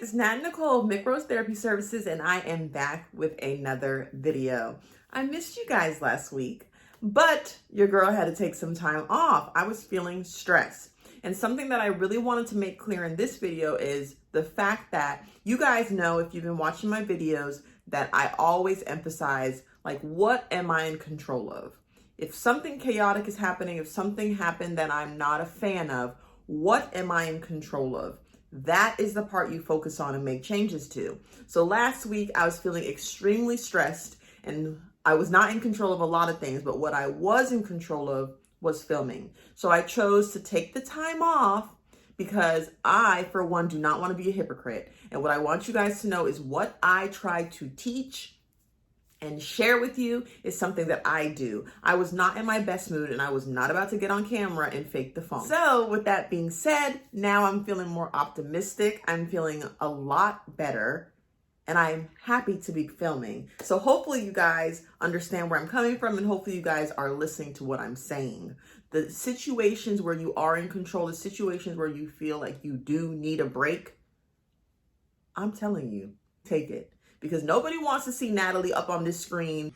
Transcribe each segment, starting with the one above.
it's Nat Nicole of Micros Therapy Services, and I am back with another video. I missed you guys last week, but your girl had to take some time off. I was feeling stressed. And something that I really wanted to make clear in this video is the fact that you guys know, if you've been watching my videos, that I always emphasize, like, what am I in control of? If something chaotic is happening, if something happened that I'm not a fan of, what am I in control of? That is the part you focus on and make changes to. So last week I was feeling extremely stressed and I was not in control of a lot of things, but what I was in control of was filming. So I chose to take the time off because I, for one, do not want to be a hypocrite. And what I want you guys to know is what I try to teach and share with you is something that I do. I was not in my best mood and I was not about to get on camera and fake the phone. So with that being said, now I'm feeling more optimistic. I'm feeling a lot better and I'm happy to be filming. So hopefully you guys understand where I'm coming from and hopefully you guys are listening to what I'm saying. The situations where you are in control, the situations where you feel like you do need a break, I'm telling you, take it. Because nobody wants to see Natalie up on this screen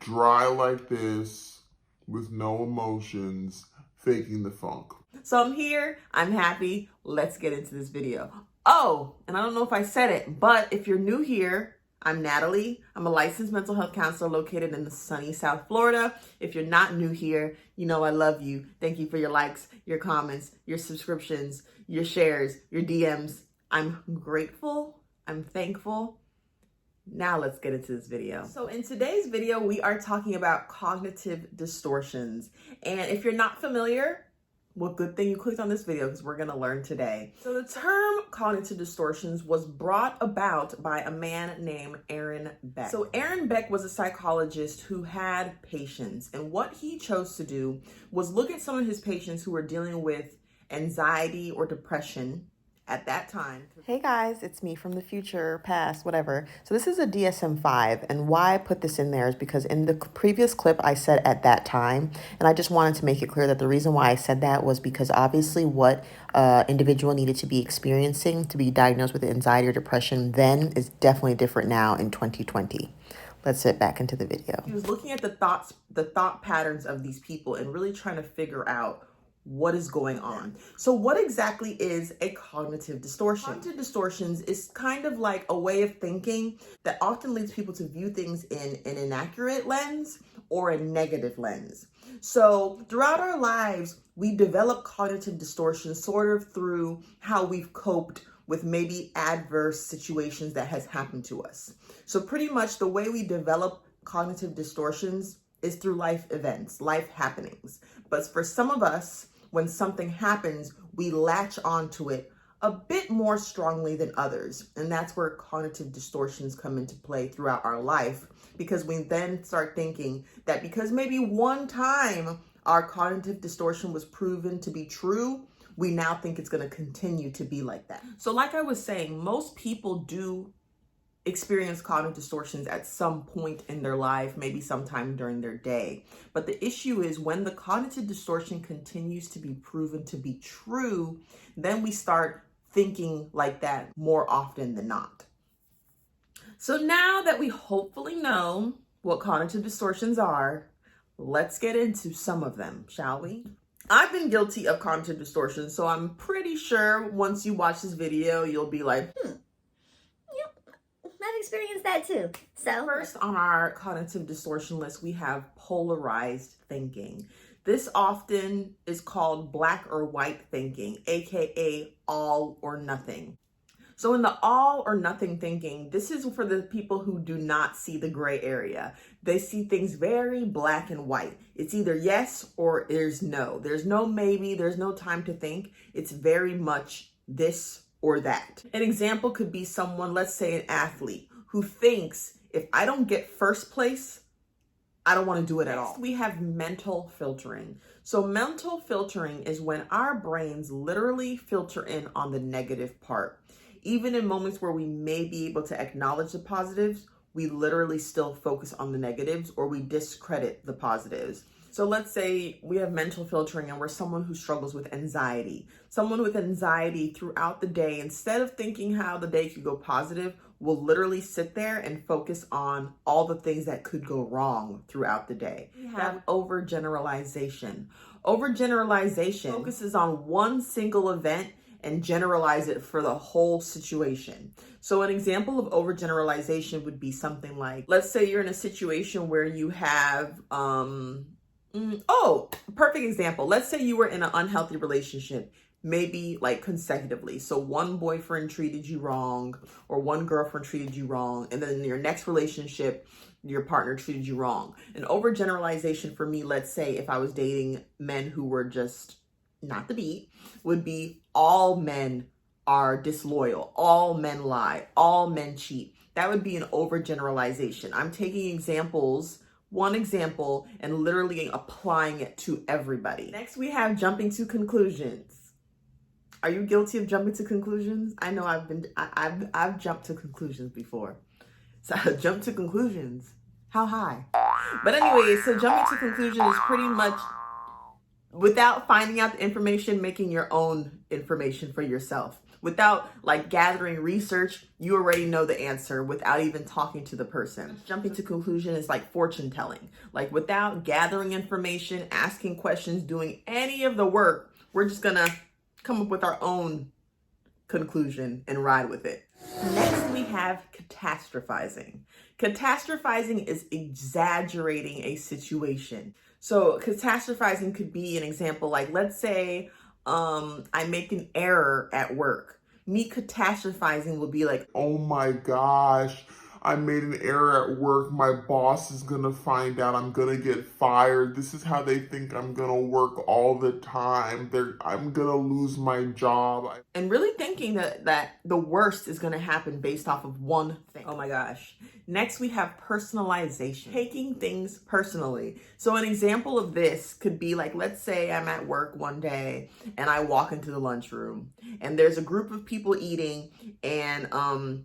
dry like this, with no emotions, faking the funk. So I'm here, I'm happy, let's get into this video. Oh, and I don't know if I said it, but if you're new here, I'm Natalie. I'm a licensed mental health counselor located in the sunny South Florida. If you're not new here, you know I love you. Thank you for your likes, your comments, your subscriptions, your shares, your DMs. I'm grateful, I'm thankful. Now let's get into this video. So in today's video, we are talking about cognitive distortions. And if you're not familiar, well, good thing you clicked on this video because we're gonna learn today. So the term cognitive distortions was brought about by a man named Aaron Beck. So Aaron Beck was a psychologist who had patients. And what he chose to do was look at some of his patients who were dealing with anxiety or depression at that time. Hey guys, it's me from the future, past, whatever. So this is a DSM-5, and why I put this in there is because in the previous clip I said at that time, and I just wanted to make it clear that the reason why I said that was because obviously what individual needed to be experiencing to be diagnosed with anxiety or depression then is definitely different now in 2020. Let's get back into the video. He was looking at the thought patterns of these people and really trying to figure out what is going on. So what exactly is a cognitive distortion? Cognitive distortions is kind of like a way of thinking that often leads people to view things in an inaccurate lens or a negative lens. So throughout our lives, we develop cognitive distortions sort of through how we've coped with maybe adverse situations that has happened to us. So pretty much the way we develop cognitive distortions is through life events, life happenings. But for some of us, when something happens, we latch onto it a bit more strongly than others. And that's where cognitive distortions come into play throughout our life, because we then start thinking that because maybe one time our cognitive distortion was proven to be true, we now think it's going to continue to be like that. So like I was saying, most people do experience cognitive distortions at some point in their life, maybe sometime during their day. But the issue is when the cognitive distortion continues to be proven to be true, then we start thinking like that more often than not. So now that we hopefully know what cognitive distortions are, let's get into some of them, shall we? I've been guilty of cognitive distortions, so I'm pretty sure once you watch this video, you'll be like, I've experienced that too. So first on our cognitive distortion list, we have polarized thinking. This often is called black or white thinking, aka all or nothing. So in the all or nothing thinking, this is for the people who do not see the gray area. They see things very black and white. It's either yes or there's no. There's no maybe, there's no time to think. It's very much this or that. An example could be someone, let's say an athlete, who thinks if I don't get first place, I don't want to do it at all. We have mental filtering. So mental filtering is when our brains literally filter in on the negative part. Even in moments where we may be able to acknowledge the positives, we literally still focus on the negatives or we discredit the positives. So let's say we have mental filtering and we're someone who struggles with anxiety. Someone with anxiety throughout the day, instead of thinking how the day could go positive, will literally sit there and focus on all the things that could go wrong throughout the day. We have overgeneralization. Overgeneralization focuses on one single event and generalize it for the whole situation. So an example of overgeneralization would be something like, let's say you're in a situation where you have, perfect example. Let's say you were in an unhealthy relationship, maybe like consecutively. So one boyfriend treated you wrong or one girlfriend treated you wrong. And then in your next relationship, your partner treated you wrong. An overgeneralization for me, let's say if I was dating men who were just not the beat, would be all men are disloyal, all men lie, all men cheat. That would be an overgeneralization. I'm taking examples, one example, and literally applying it to everybody. Next, we have jumping to conclusions. Are you guilty of jumping to conclusions? I know I've jumped to conclusions before. So jump to conclusions. How high? But anyway, so jumping to conclusions is pretty much without finding out the information, making your own information for yourself. Without like gathering research, you already know the answer without even talking to the person. Jumping to conclusion is like fortune telling. Like without gathering information, asking questions, doing any of the work, we're just gonna come up with our own conclusion and ride with it. Next, we have catastrophizing. Catastrophizing is exaggerating a situation. So catastrophizing could be an example like, let's say I make an error at work. Me catastrophizing will be like, oh my gosh, I made an error at work. My boss is gonna find out. I'm gonna get fired. This is how they think I'm gonna work all the time. I'm gonna lose my job. And really thinking that the worst is gonna happen based off of one thing. Oh my gosh. Next, we have personalization, taking things personally. So an example of this could be like, let's say I'm at work one day and I walk into the lunchroom and there's a group of people eating and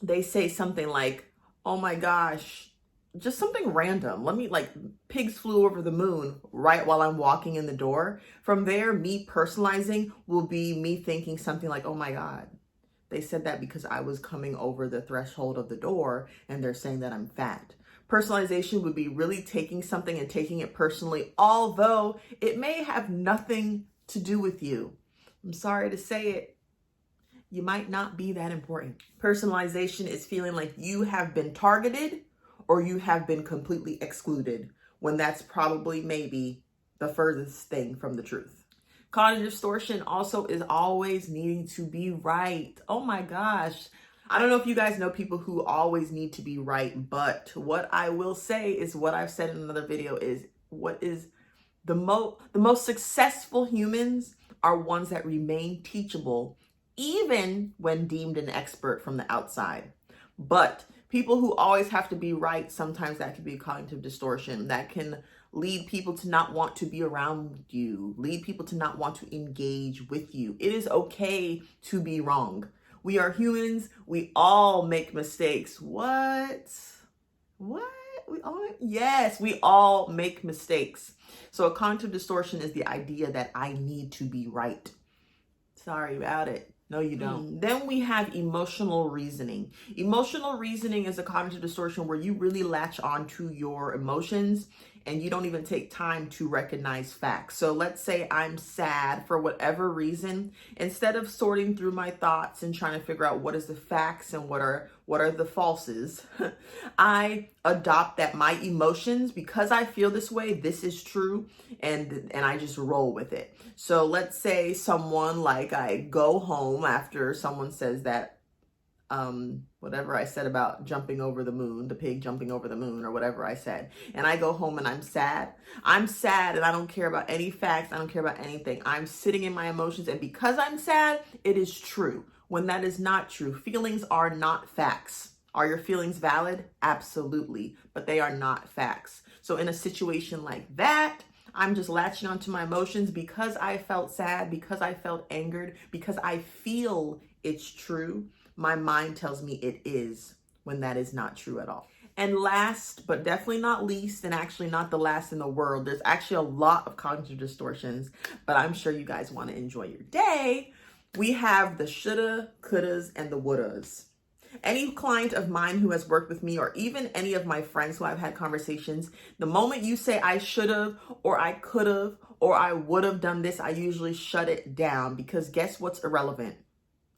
they say something like, oh my gosh, just something random. Let me like, pigs flew over the moon right while I'm walking in the door. From there, me personalizing will be me thinking something like, oh my God, they said that because I was coming over the threshold of the door and they're saying that I'm fat. Personalization would be really taking something and taking it personally, although it may have nothing to do with you. I'm sorry to say it. You might not be that important. Personalization is feeling like you have been targeted or you have been completely excluded, when that's probably maybe the furthest thing from the truth. Cognitive distortion also is always needing to be right. Oh my gosh. I don't know if you guys know people who always need to be right, but what I will say is what I've said in another video is what is the most successful humans are ones that remain teachable even when deemed an expert from the outside. But people who always have to be right, sometimes that can be cognitive distortion. That can lead people to not want to be around you, lead people to not want to engage with you. It is okay to be wrong. We are humans. We all make mistakes. What? Yes, we all make mistakes. So a cognitive distortion is the idea that I need to be right. Sorry about it. No, you don't. Then we have emotional reasoning. Emotional reasoning is a cognitive distortion where you really latch on to your emotions and you don't even take time to recognize facts. So let's say I'm sad for whatever reason. Instead of sorting through my thoughts and trying to figure out what is the facts and what are the falses, I adopt that my emotions, because I feel this way, this is true, and I just roll with it. So let's say someone, like I go home after someone says that whatever I said about jumping over the moon, the pig jumping over the moon, or whatever I said. And I go home and I'm sad. I'm sad and I don't care about any facts. I don't care about anything. I'm sitting in my emotions. And because I'm sad, it is true. When that is not true, feelings are not facts. Are your feelings valid? Absolutely. But they are not facts. So in a situation like that, I'm just latching onto my emotions because I felt sad, because I felt angered, because I feel it's true. My mind tells me it is, when that is not true at all. And last, but definitely not least, and actually not the last in the world, there's actually a lot of cognitive distortions, but I'm sure you guys want to enjoy your day. We have the shoulda, couldas, and the wouldas. Any client of mine who has worked with me, or even any of my friends who I've had conversations, the moment you say I should have, or I could have, or I would have done this, I usually shut it down, because guess what's irrelevant?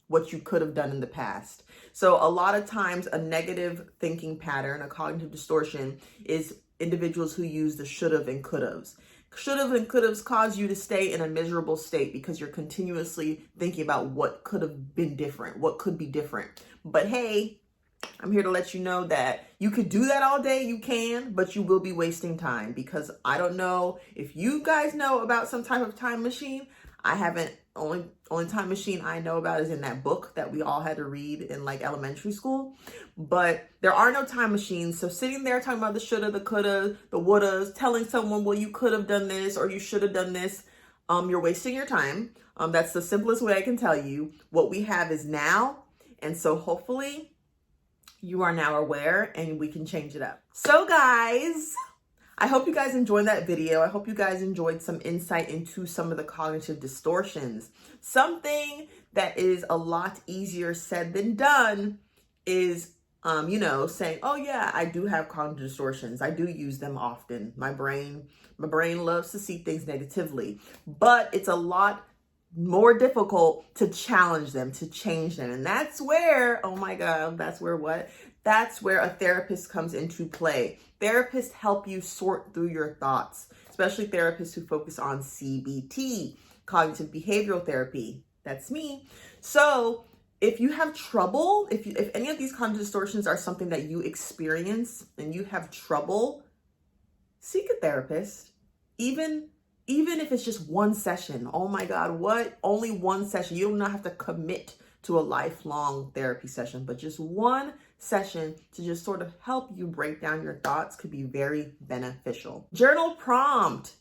What you could have done in the past. So a lot of times a negative thinking pattern, a cognitive distortion, is individuals who use the should have and could haves. Should have and could haves cause you to stay in a miserable state because you're continuously thinking about what could have been different, what could be different. But hey, I'm here to let you know that you could do that all day, you can, but you will be wasting time, because I don't know if you guys know about some type of time machine. I haven't. Only time machine I know about is in that book that we all had to read in like elementary school. But there are no time machines. So sitting there talking about the shoulda, the coulda, the wouldas, telling someone, well, you could have done this or you should have done this, you're wasting your time. That's the simplest way I can tell you. What we have is now. And so hopefully you are now aware and we can change it up. So guys, I hope you guys enjoyed that video. I hope you guys enjoyed some insight into some of the cognitive distortions. Something that is a lot easier said than done is, saying, oh yeah, I do have cognitive distortions. I do use them often. My brain loves to see things negatively, but it's a lot more difficult to challenge them, to change them. And that's where, oh my God, that's where what? That's where a therapist comes into play. Therapists help you sort through your thoughts, especially therapists who focus on CBT, cognitive behavioral therapy. That's me. So if you have trouble, if any of these cognitive distortions are something that you experience and you have trouble, seek a therapist. Even if it's just one session. Oh my God, what? Only one session. You do not have to commit to a lifelong therapy session, but just one session to just sort of help you break down your thoughts could be very beneficial. Journal prompt.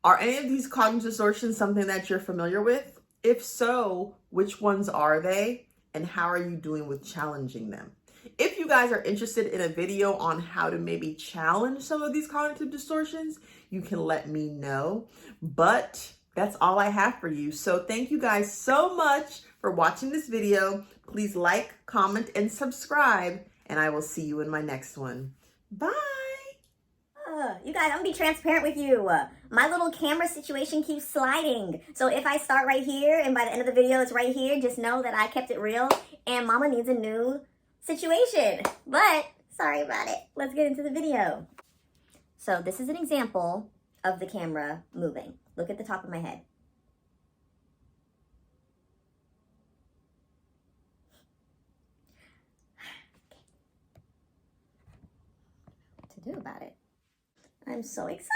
Are any of these cognitive distortions something that you're familiar with? If so, which ones are they? And how are you doing with challenging them? If you guys are interested in a video on how to maybe challenge some of these cognitive distortions, you can let me know. But that's all I have for you. So thank you guys so much for watching this video. Please like, comment, and subscribe, and I will see you in my next one. Bye. You guys, I'm gonna be transparent with you. My little camera situation keeps sliding. So if I start right here and by the end of the video it's right here, just know that I kept it real and mama needs a new situation. But sorry about it. Let's get into the video. So this is an example of the camera moving. Look at the top of my head. What to do about it? I'm so excited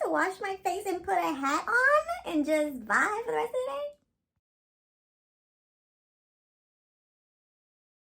to wash my face and put a hat on and just vibe for the rest of the day.